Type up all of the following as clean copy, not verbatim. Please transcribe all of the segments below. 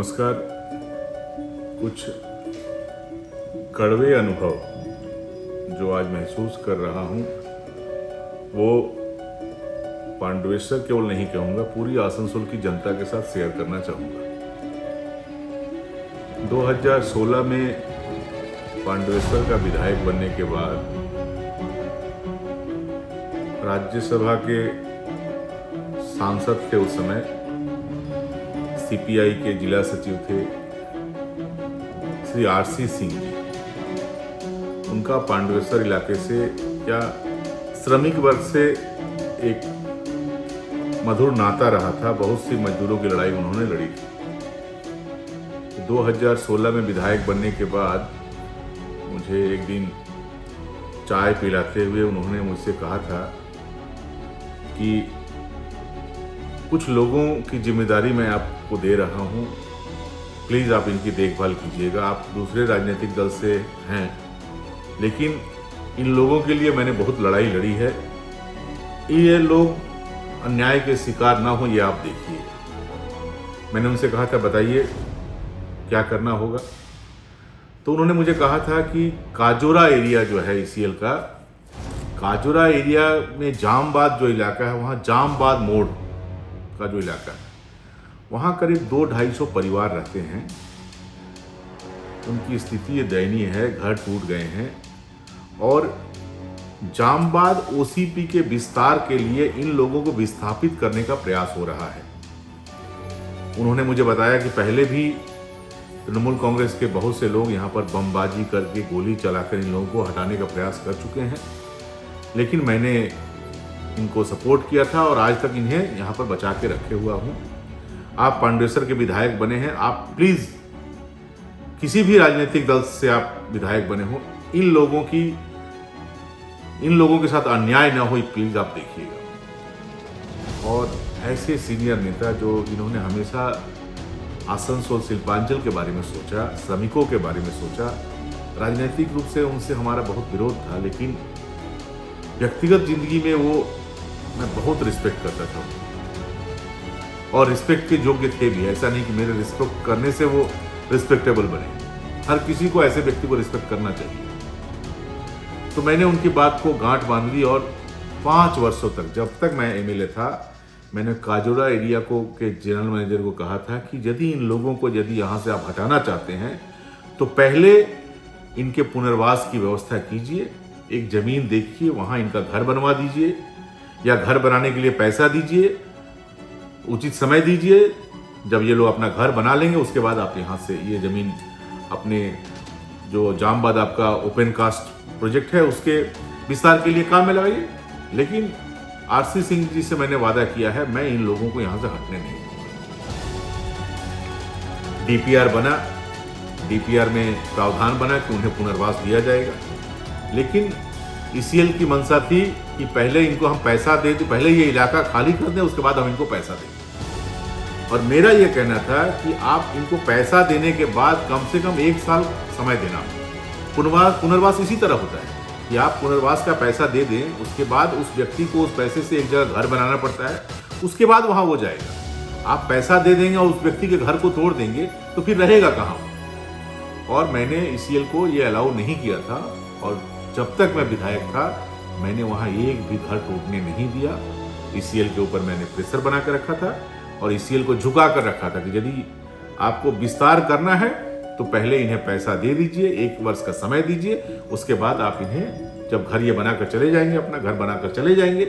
नमस्कार। कुछ कड़वे अनुभव जो आज महसूस कर रहा हूँ वो पांडवेश्वर केवल नहीं कहूँगा, पूरी आसनसोल की जनता के साथ शेयर करना चाहूँगा। 2016 में पांडवेश्वर का विधायक बनने के बाद राज्यसभा के सांसद थे उस समय, सीपीआई के जिला सचिव थे श्री आरसी सिंह जी। उनका पांडवेश्वर इलाके से या श्रमिक वर्ग से एक मधुर नाता रहा था। बहुत सी मजदूरों की लड़ाई उन्होंने लड़ी थी। 2016 में विधायक बनने के बाद मुझे एक दिन चाय पिलाते हुए उन्होंने मुझसे कहा था कि कुछ लोगों की जिम्मेदारी मैं आपको दे रहा हूं, प्लीज़ आप इनकी देखभाल कीजिएगा। आप दूसरे राजनीतिक दल से हैं, लेकिन इन लोगों के लिए मैंने बहुत लड़ाई लड़ी है। ये लोग अन्याय के शिकार ना हो, ये आप देखिए। मैंने उनसे कहा था बताइए क्या करना होगा। तो उन्होंने मुझे कहा था कि काजोरा एरिया जो है ईसीएल का, काजोरा एरिया में जामबाद जो इलाका है, वहाँ जामबाद मोड़ का जो इलाका है, वहाँ करीब 200-250 परिवार रहते हैं। उनकी स्थिति ये दयनीय है, घर टूट गए हैं और जामबाद ओसीपी के विस्तार के लिए इन लोगों को विस्थापित करने का प्रयास हो रहा है। उन्होंने मुझे बताया कि पहले भी तृणमूल कांग्रेस के बहुत से लोग यहाँ पर बमबाजी करके, गोली चलाकर इन लोगों को हटाने का प्रयास कर चुके हैं, लेकिन मैंने इनको सपोर्ट किया था और आज तक इन्हें यहाँ पर बचा के रखे हुआ हूँ। आप पांडवेश्वर के विधायक बने हैं, आप प्लीज़ किसी भी राजनीतिक दल से आप विधायक बने हो, इन लोगों के साथ अन्याय ना हो, प्लीज़ आप देखिएगा। और ऐसे सीनियर नेता जो इन्होंने हमेशा आसनसोल शिल्पांचल के बारे में सोचा, श्रमिकों के बारे में सोचा। राजनीतिक रूप से उनसे हमारा बहुत विरोध था, लेकिन व्यक्तिगत जिंदगी में वो मैं बहुत रिस्पेक्ट करता था और रिस्पेक्ट के योग्य थे भी। ऐसा नहीं कि मेरे रिस्पेक्ट करने से वो रिस्पेक्टेबल बने। हर किसी को ऐसे व्यक्ति को रिस्पेक्ट करना चाहिए। तो मैंने उनकी बात को गांठ बांध ली और 5 वर्षों तक, जब तक मैं एमएलए था, मैंने काजोरा एरिया के जनरल मैनेजर को कहा था कि यदि इन लोगों को यहाँ से आप हटाना चाहते हैं तो पहले इनके पुनर्वास की व्यवस्था कीजिए। एक जमीन देखिए, वहाँ इनका घर बनवा दीजिए या घर बनाने के लिए पैसा दीजिए, उचित समय दीजिए। जब ये लोग अपना घर बना लेंगे उसके बाद आप यहाँ से ये ज़मीन अपने जो जामबाद आपका ओपन कास्ट प्रोजेक्ट है उसके विस्तार के लिए काम में लगाइए। लेकिन आरसी सिंह जी से मैंने वादा किया है, मैं इन लोगों को यहाँ से हटने नहीं दूंगा। डीपीआर बना, डीपीआर में प्रावधान बना कि उन्हें पुनर्वास दिया जाएगा, लेकिन ईसीएल की मंशा थी कि पहले इनको हम पैसा दे दें, पहले ये इलाका खाली कर दें, उसके बाद हम इनको पैसा दें। और मेरा ये कहना था कि आप इनको पैसा देने के बाद कम से कम 1 साल समय देना। पुनर्वास इसी तरह होता है कि आप पुनर्वास का पैसा दे दें, उसके बाद उस व्यक्ति को उस पैसे से एक जगह घर बनाना पड़ता है, उसके बाद वहाँ वो जाएगा। आप पैसा दे देंगे और उस व्यक्ति के घर को तोड़ देंगे तो फिर रहेगा कहाँ। और मैंने ईसीएल को ये अलाउ नहीं किया था और जब तक मैं विधायक था मैंने वहाँ एक भी घर टूटने नहीं दिया। ईसीएल के ऊपर मैंने प्रेशर बना कर रखा था और ईसीएल को झुका कर रखा था कि यदि आपको विस्तार करना है तो पहले इन्हें पैसा दे दीजिए, 1 वर्ष का समय दीजिए, उसके बाद आप इन्हें जब घर ये बनाकर चले जाएंगे, अपना घर बनाकर चले जाएंगे,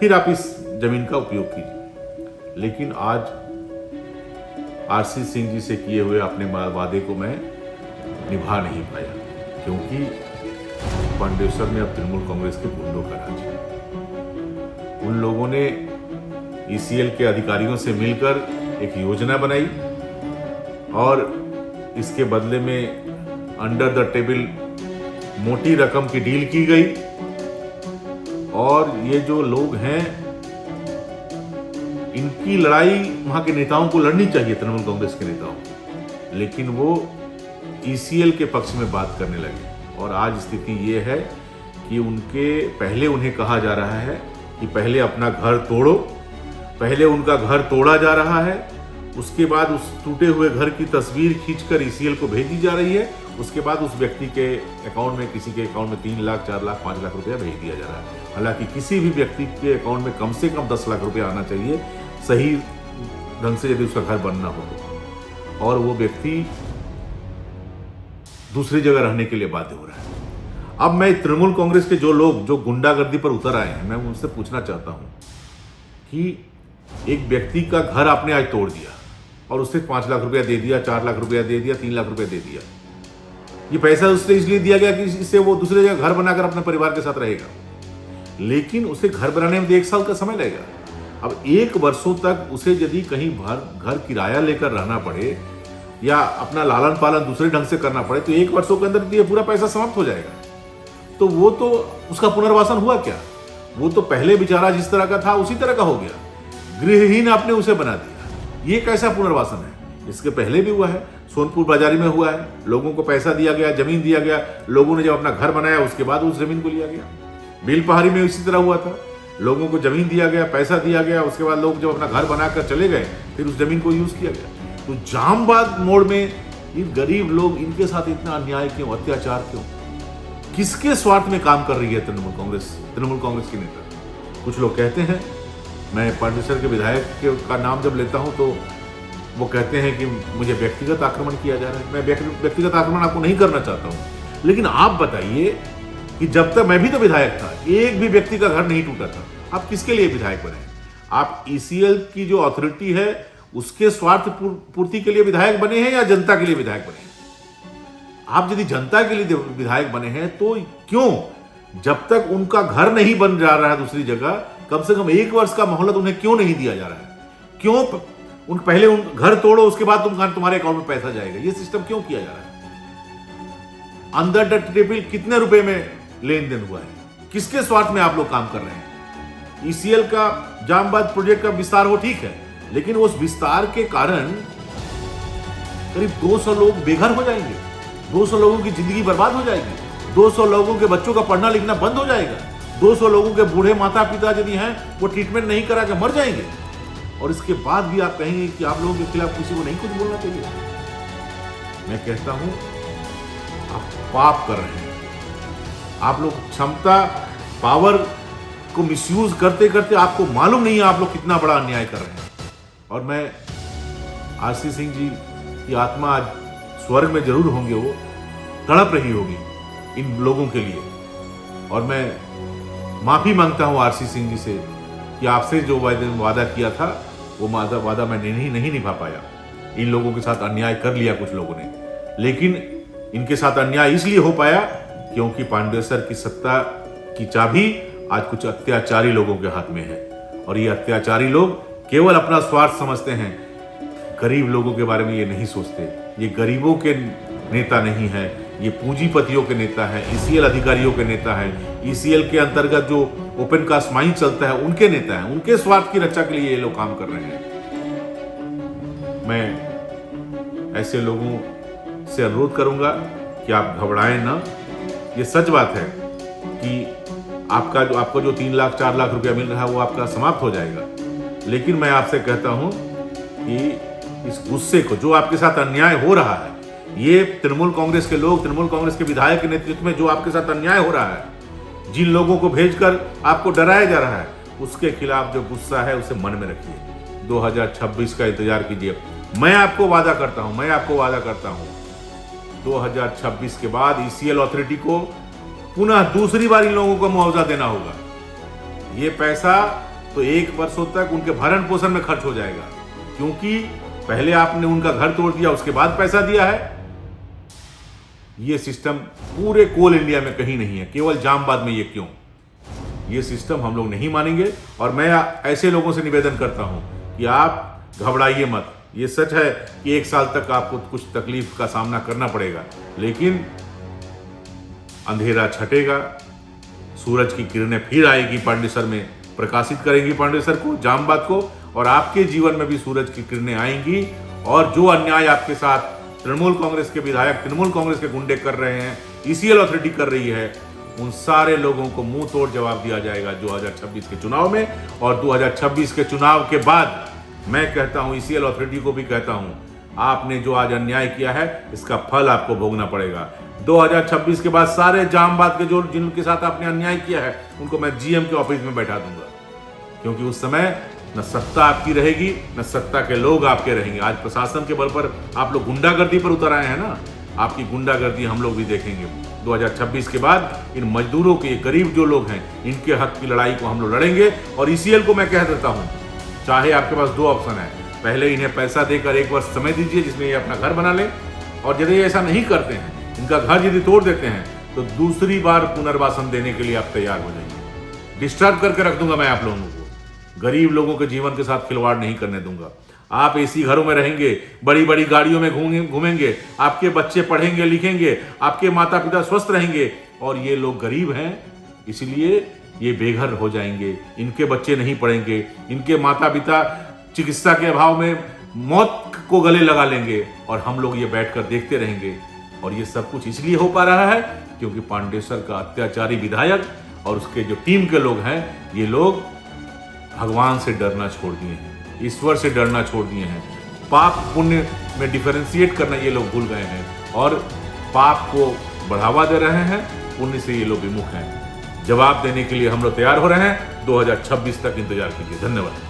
फिर आप इस जमीन का उपयोग कीजिए। लेकिन आज आरसी सिंह जी से किए हुए अपने वादे को मैं निभा नहीं पाया, क्योंकि पांडवेश्वर में अब तृणमूल कांग्रेस के गुंडों का राज है। उन लोगों ने ईसीएल के अधिकारियों से मिलकर एक योजना बनाई और इसके बदले में अंडर द टेबल मोटी रकम की डील की गई। और ये जो लोग हैं, इनकी लड़ाई वहां के नेताओं को लड़नी चाहिए, तृणमूल कांग्रेस के नेताओं को, लेकिन वो ईसीएल के पक्ष में बात करने लगे। और आज स्थिति ये है कि पहले उन्हें कहा जा रहा है कि पहले अपना घर तोड़ो, पहले उनका घर तोड़ा जा रहा है उसके बाद उस टूटे हुए घर की तस्वीर खींचकर ईसीएल को भेजी जा रही है। उसके बाद उस व्यक्ति के अकाउंट में, किसी के अकाउंट में 3 लाख, 4 लाख, 5 लाख रुपया भेज दिया जा रहा है। हालांकि किसी भी व्यक्ति के अकाउंट में कम से कम 10 लाख रुपया आना चाहिए, सही ढंग से यदि उसका घर बनना हो तो। और वो व्यक्ति दूसरी जगह रहने के लिए बाध्य हो रहा है। अब मैं तृणमूल कांग्रेस के जो लोग जो गुंडागर्दी पर उतर आए हैं, मैं उनसे पूछना चाहता हूं कि एक व्यक्ति का घर आपने आज तोड़ दिया और उससे 5 लाख रुपया दे दिया, 4 लाख रुपया दे दिया, 3 लाख रुपया दे दिया। ये पैसा उससे इसलिए दिया गया कि इससे वो दूसरी जगह घर बनाकर अपने परिवार के साथ रहेगा, लेकिन उसे घर बनाने में 1 साल का समय लगेगा। अब 1 वर्षों तक उसे यदि कहीं घर किराया लेकर रहना पड़े या अपना लालन पालन दूसरे ढंग से करना पड़े तो 1 वर्षों के अंदर ये पूरा पैसा समाप्त हो जाएगा। तो वो तो उसका पुनर्वासन हुआ क्या? वो तो पहले बेचारा जिस तरह का था उसी तरह का हो गया। गृहहीन आपने उसे बना दिया। ये कैसा पुनर्वासन है? इसके पहले भी हुआ है, सोनपुर बाजारी में हुआ है। लोगों को पैसा दिया गया, जमीन दिया गया, लोगों ने जब अपना घर बनाया उसके बाद उस जमीन को लिया गया। बेलपहाड़ी में इसी तरह हुआ था, लोगों को जमीन दिया गया, पैसा दिया गया, उसके बाद लोग जब अपना घर बनाकर चले गए फिर उस जमीन को यूज किया गया। तो जामबाद मोड़ में ये गरीब लोग, इनके साथ इतना अन्याय क्यों, अत्याचार क्यों? किसके स्वार्थ में काम कर रही है तृणमूल कांग्रेस के नेता? कुछ लोग कहते हैं, मैं पांडेसर के विधायक का नाम जब लेता हूं तो वो कहते हैं कि मुझे व्यक्तिगत आक्रमण किया जा रहा है। मैं व्यक्तिगत आक्रमण आपको नहीं करना चाहता हूं, लेकिन आप बताइए कि जब तक मैं भी तो विधायक था, एक भी व्यक्ति का घर नहीं टूटा था। आप किसके लिए विधायक बने? आप ईसीएल की जो अथॉरिटी है उसके स्वार्थ पूर्ति के लिए विधायक बने हैं या जनता के लिए विधायक बने हैं? आप यदि जनता के लिए विधायक बने हैं तो क्यों, जब तक उनका घर नहीं बन जा रहा है दूसरी जगह, कम से कम 1 वर्ष का मोहलत उन्हें क्यों नहीं दिया जा रहा है? क्यों पहले उन घर तोड़ो उसके बाद तुम्हारे अकाउंट में पैसा जाएगा? ये सिस्टम क्यों किया जा रहा है? अंडर द टेबल कितने रुपए में लेन देन हुआ है? किसके स्वार्थ में आप लोग काम कर रहे हैं? ईसीएल का जामबाद प्रोजेक्ट का विस्तार हो, ठीक है, लेकिन उस विस्तार के कारण करीब 200 लोग बेघर हो जाएंगे, 200 लोगों की जिंदगी बर्बाद हो जाएगी, 200 लोगों के बच्चों का पढ़ना लिखना बंद हो जाएगा, 200 लोगों के बूढ़े माता पिता यदि हैं वो ट्रीटमेंट नहीं करा के मर जाएंगे। और इसके बाद भी आप कहेंगे कि आप लोगों के खिलाफ किसी को नहीं कुछ बोलना चाहिए। मैं कहता हूं आप पाप कर रहे हैं। आप लोग क्षमता, पावर को मिसयूज करते करते आपको मालूम नहीं है आप लोग कितना बड़ा अन्याय कर रहे हैं। और मैं आरसी सिंह जी की आत्मा आज स्वर्ग में जरूर होंगे, वो तड़प रही होगी इन लोगों के लिए। और मैं माफी मांगता हूं आरसी सिंह जी से कि आपसे जो वादा किया था वो वादा मैं नहीं निभा पाया। इन लोगों के साथ अन्याय कर लिया कुछ लोगों ने, लेकिन इनके साथ अन्याय इसलिए हो पाया क्योंकि पांडेसर की सत्ता की चाबी आज कुछ अत्याचारी लोगों के हाथ में है। और ये अत्याचारी लोग केवल अपना स्वार्थ समझते हैं, गरीब लोगों के बारे में ये नहीं सोचते। ये गरीबों के नेता नहीं है, ये पूंजीपतियों के नेता है, ईसीएल अधिकारियों के नेता है, ईसीएल के अंतर्गत जो ओपन कास्ट माइन चलता है उनके नेता हैं। उनके स्वार्थ की रक्षा के लिए ये लोग काम कर रहे हैं। मैं ऐसे लोगों से अनुरोध करूंगा कि आप घबराएं ना। ये सच बात है कि आपको जो 3 लाख 4 लाख रुपया मिल रहा है वो आपका समाप्त हो जाएगा, लेकिन मैं आपसे कहता हूं कि इस गुस्से को, जो आपके साथ अन्याय हो रहा है, ये तृणमूल कांग्रेस के लोग, तृणमूल कांग्रेस के विधायक के नेतृत्व में जो आपके साथ अन्याय हो रहा है, जिन लोगों को भेजकर आपको डराया जा रहा है, उसके खिलाफ जो गुस्सा है उसे मन में रखिए। 2026 का इंतजार कीजिए। मैं आपको वादा करता हूं 2026 के बाद ईसीएल अथॉरिटी को पुनः दूसरी बार इन लोगों को मुआवजा देना होगा। ये पैसा तो 1 वर्षों तक उनके भरण पोषण में खर्च हो जाएगा, क्योंकि पहले आपने उनका घर तोड़ दिया, उसके बाद पैसा दिया है। ये सिस्टम पूरे कोल इंडिया में कहीं नहीं है, केवल जामबाद में ये क्यों? ये सिस्टम हम लोग नहीं मानेंगे। और मैं ऐसे लोगों से निवेदन करता हूं कि आप घबराइए मत। ये सच है कि 1 साल तक आपको कुछ तकलीफ का सामना करना पड़ेगा, लेकिन अंधेरा छटेगा, सूरज की किरणें फिर आएगी पांडेसर में, प्रकाशित करेंगी पांडेसर को, जामबाद को, और आपके जीवन में भी सूरज की किरणें आएंगी। और जो अन्याय आपके साथ तृणमूल कांग्रेस के विधायक, तृणमूल कांग्रेस के गुंडे कर रहे हैं, ईसीएल अथॉरिटी कर रही है, उन सारे लोगों को मुंह तोड़ जवाब दिया जाएगा 2026 के चुनाव में। और 2026 के चुनाव के बाद मैं कहता हूं, ईसीएल अथॉरिटी को भी कहता हूं, आपने जो आज अन्याय किया है इसका फल आपको भोगना पड़ेगा। 2026 के बाद सारे जामबाद के जो जिनके साथ आपने अन्याय किया है उनको मैं जीएम के ऑफिस में बैठा दूंगा, क्योंकि उस समय न सत्ता आपकी रहेगी न सत्ता के लोग आपके रहेंगे। आज प्रशासन के बल पर आप लोग गुंडागर्दी पर उतर आए हैं ना, आपकी गुंडागर्दी हम लोग भी देखेंगे। 2026 के बाद इन मजदूरों के, गरीब जो लोग हैं, इनके हक की लड़ाई को हम लोग लड़ेंगे। और ईसीएल को मैं कह देता हूं, चाहे आपके पास दो ऑप्शन है, पहले इन्हें पैसा देकर 1 वर्ष समय दीजिए जिसमें ये अपना घर बना लें, और यदि ऐसा नहीं करते हैं, इनका घर यदि तोड़ देते हैं, तो दूसरी बार पुनर्वासन देने के लिए आप तैयार हो जाइए। डिस्टर्ब करके रख दूंगा मैं आप लोगों को, गरीब लोगों के जीवन के साथ खिलवाड़ नहीं करने दूंगा। आप एसी घरों में रहेंगे, बड़ी बड़ी गाड़ियों में घूमेंगे, आपके बच्चे पढ़ेंगे लिखेंगे, आपके माता पिता स्वस्थ रहेंगे, और ये लोग गरीब हैं इसलिए ये बेघर हो जाएंगे, इनके बच्चे नहीं पढ़ेंगे, इनके माता पिता चिकित्सा के अभाव में मौत को गले लगा लेंगे, और हम लोग ये बैठकर देखते रहेंगे। और ये सब कुछ इसलिए हो पा रहा है क्योंकि पांडेसर का अत्याचारी विधायक और उसके जो टीम के लोग हैं, ये लोग भगवान से डरना छोड़ दिए हैं, ईश्वर से डरना छोड़ दिए हैं, पाप पुण्य में डिफरेंशिएट करना ये लोग भूल गए हैं, और पाप को बढ़ावा दे रहे हैं, पुण्य से ये लोग विमुख हैं। जवाब देने के लिए हम लोग तैयार हो रहे हैं। 2026 तक इंतजार कीजिए। धन्यवाद।